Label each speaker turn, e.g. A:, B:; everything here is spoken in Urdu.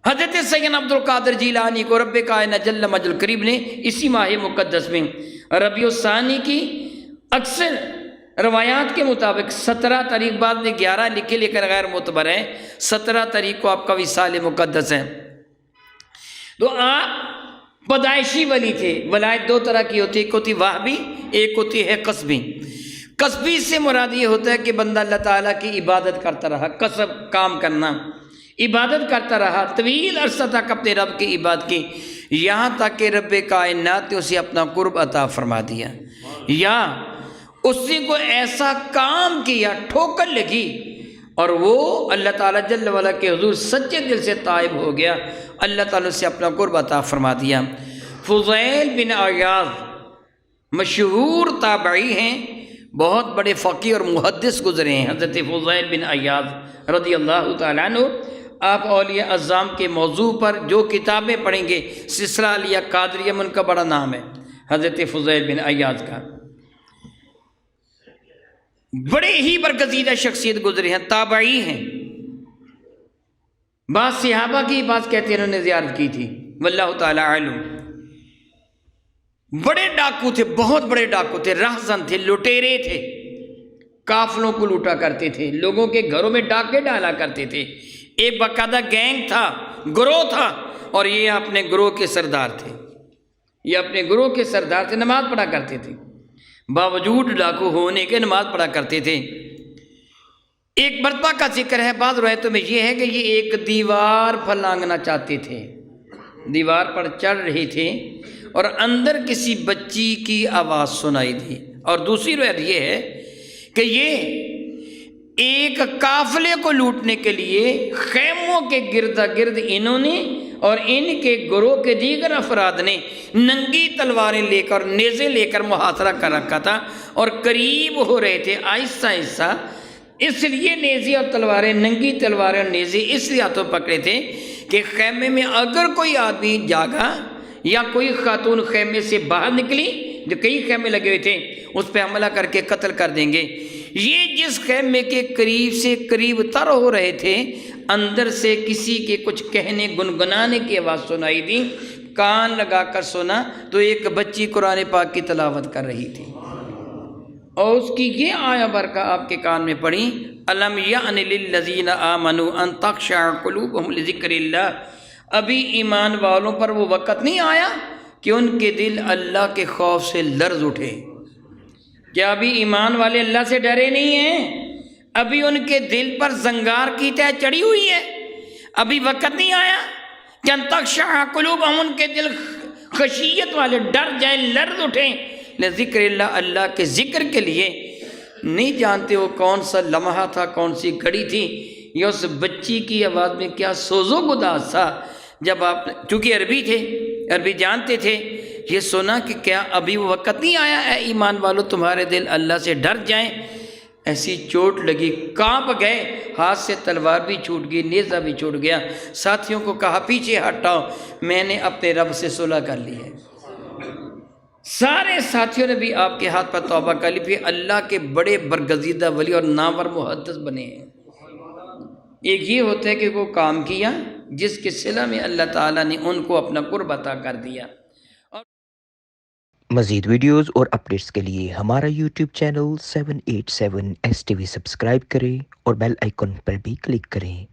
A: حضرت سیدنا عبد القادر جیلانی کو رب کائنات جل مجل کریم نے اسی ماہ مقدس میں ربیع الثانی کی اکثر روایات کے مطابق 17 تاریخ، بعد میں 11 لکھے لیکن غیر معتبر ہے، 17 تاریخ کو آپ کا وصال مقدس ہے۔ تو آپ پیدائشی ولی تھے۔ ولایت دو طرح کی ہوتی ہے، ایک ہوتی وہبی، ایک ہوتی ہے قصبی۔ قصبی سے مراد یہ ہوتا ہے کہ بندہ اللہ تعالیٰ کی عبادت کرتا رہا، قصب کام کرنا، عبادت کرتا رہا طویل عرصہ تک اپنے رب کی عبادت کی، یہاں تک کہ رب کائنات نے اسے اپنا قرب عطا فرما دیا، یا اسی کو ایسا کام کیا ٹھوکر لگی اور وہ اللہ تعالیٰ جل وعلا کے حضور سچے دل سے تائب ہو گیا، اللہ تعالیٰ سے اپنا قرب عطا فرما دیا۔ فضیل بن عیاض مشہور تابعی ہیں، بہت بڑے فقیہ اور محدث گزرے ہیں حضرت فضیل بن عیاض رضی اللہ تعالیٰ عنہ۔ آپ اولیاء اعظام کے موضوع پر جو کتابیں پڑھیں گے، سلسلہ علیہ قادریہ میں ان کا بڑا نام ہے حضرت فضیل بن عیاض کا، بڑے ہی برگزیدہ شخصیت گزرے ہیں، تابعی ہیں۔ بعض صحابہ کی بات کہتے ہیں انہوں نے زیارت کی تھی، واللہ تعالیٰ علم۔ بڑے ڈاکو تھے، بہت بڑے ڈاکو تھے، رہزن تھے، لٹیرے تھے، قافلوں کو لوٹا کرتے تھے، لوگوں کے گھروں میں ڈاکے ڈالا کرتے تھے، ایک باقاعدہ گینگ تھا، گروہ تھا، اور یہ اپنے گروہ کے سردار تھے، یہ اپنے گروہ کے سردار تھے، نماز پڑھا کرتے تھے، باوجود ڈاکو ہونے کے نماز پڑھا کرتے تھے۔ ایک مرتبہ کا ذکر ہے، بعض روایتوں میں یہ ہے کہ یہ ایک دیوار پر لانگنا چاہتے تھے، دیوار پر چڑھ رہے تھے اور اندر کسی بچی کی آواز سنائی دی، اور دوسری روایت یہ ہے کہ یہ ایک قافلے کو لوٹنے کے لیے خیموں کے گردا گرد انہوں نے اور ان کے گروہ کے دیگر افراد نے ننگی تلواریں لے کر، نیزے لے کر محاصرہ کر رکھا تھا، اور قریب ہو رہے تھے آہستہ آہستہ، اس لیے نیزے اور تلواریں، ننگی تلواریں اور نیزے اس لیے ہاتھوں پکڑے تھے کہ خیمے میں اگر کوئی آدمی جاگا یا کوئی خاتون خیمے سے باہر نکلی، جو کئی خیمے لگے ہوئے تھے، اس پہ حملہ کر کے قتل کر دیں گے۔ یہ جس خیمے کے قریب سے قریب تر ہو رہے تھے، اندر سے کسی کے کچھ کہنے گنگنانے کی آواز سنائی دی، کان لگا کر سنا تو ایک بچی قرآن پاک کی تلاوت کر رہی تھی، اور اس کی یہ آیہ برکہ آپ کے کان میں پڑی، الم یعن للذین آمنوا ان تخشع قلوبہم لذکر اللہ، ابھی ایمان والوں پر وہ وقت نہیں آیا کہ ان کے دل اللہ کے خوف سے لرز اٹھے۔ کیا ابھی ایمان والے اللہ سے ڈرے نہیں ہیں؟ ابھی ان کے دل پر زنگار کی تہ چڑھی ہوئی ہے؟ ابھی وقت نہیں آیا کہ ان تخشع قلوبہم، ان کے دل خشیت والے ڈر جائیں، لرز اٹھیں، لذکر اللہ، اللہ کے ذکر کے لیے؟ نہیں جانتے وہ کون سا لمحہ تھا، کون سی گھڑی تھی، یا اس بچی کی آواز میں کیا سوز و گداز تھا، جب آپ چونکہ عربی تھے، عربی جانتے تھے، یہ سنا کہ کیا ابھی وہ وقت نہیں آیا اے ایمان والو تمہارے دل اللہ سے ڈر جائیں؟ ایسی چوٹ لگی، کانپ گئے، ہاتھ سے تلوار بھی چھوٹ گئی، نیزہ بھی چھوٹ گیا، ساتھیوں کو کہا پیچھے ہٹاؤ، میں نے اپنے رب سے صلح کر لی ہے۔ سارے ساتھیوں نے بھی آپ کے ہاتھ پر توبہ کر لی، پھر اللہ کے بڑے برگزیدہ ولی اور نامور محدث بنے ہیں۔ ایک یہ ہوتا ہے کہ وہ کام کیا جس کے صلہ میں اللہ تعالیٰ نے ان کو اپنا قرب عطا کر دیا۔
B: مزید ویڈیوز اور اپڈیٹس کے لیے ہمارا یوٹیوب چینل 787 STV سبسکرائب کریں اور بیل آئیکن پر بھی کلک کریں۔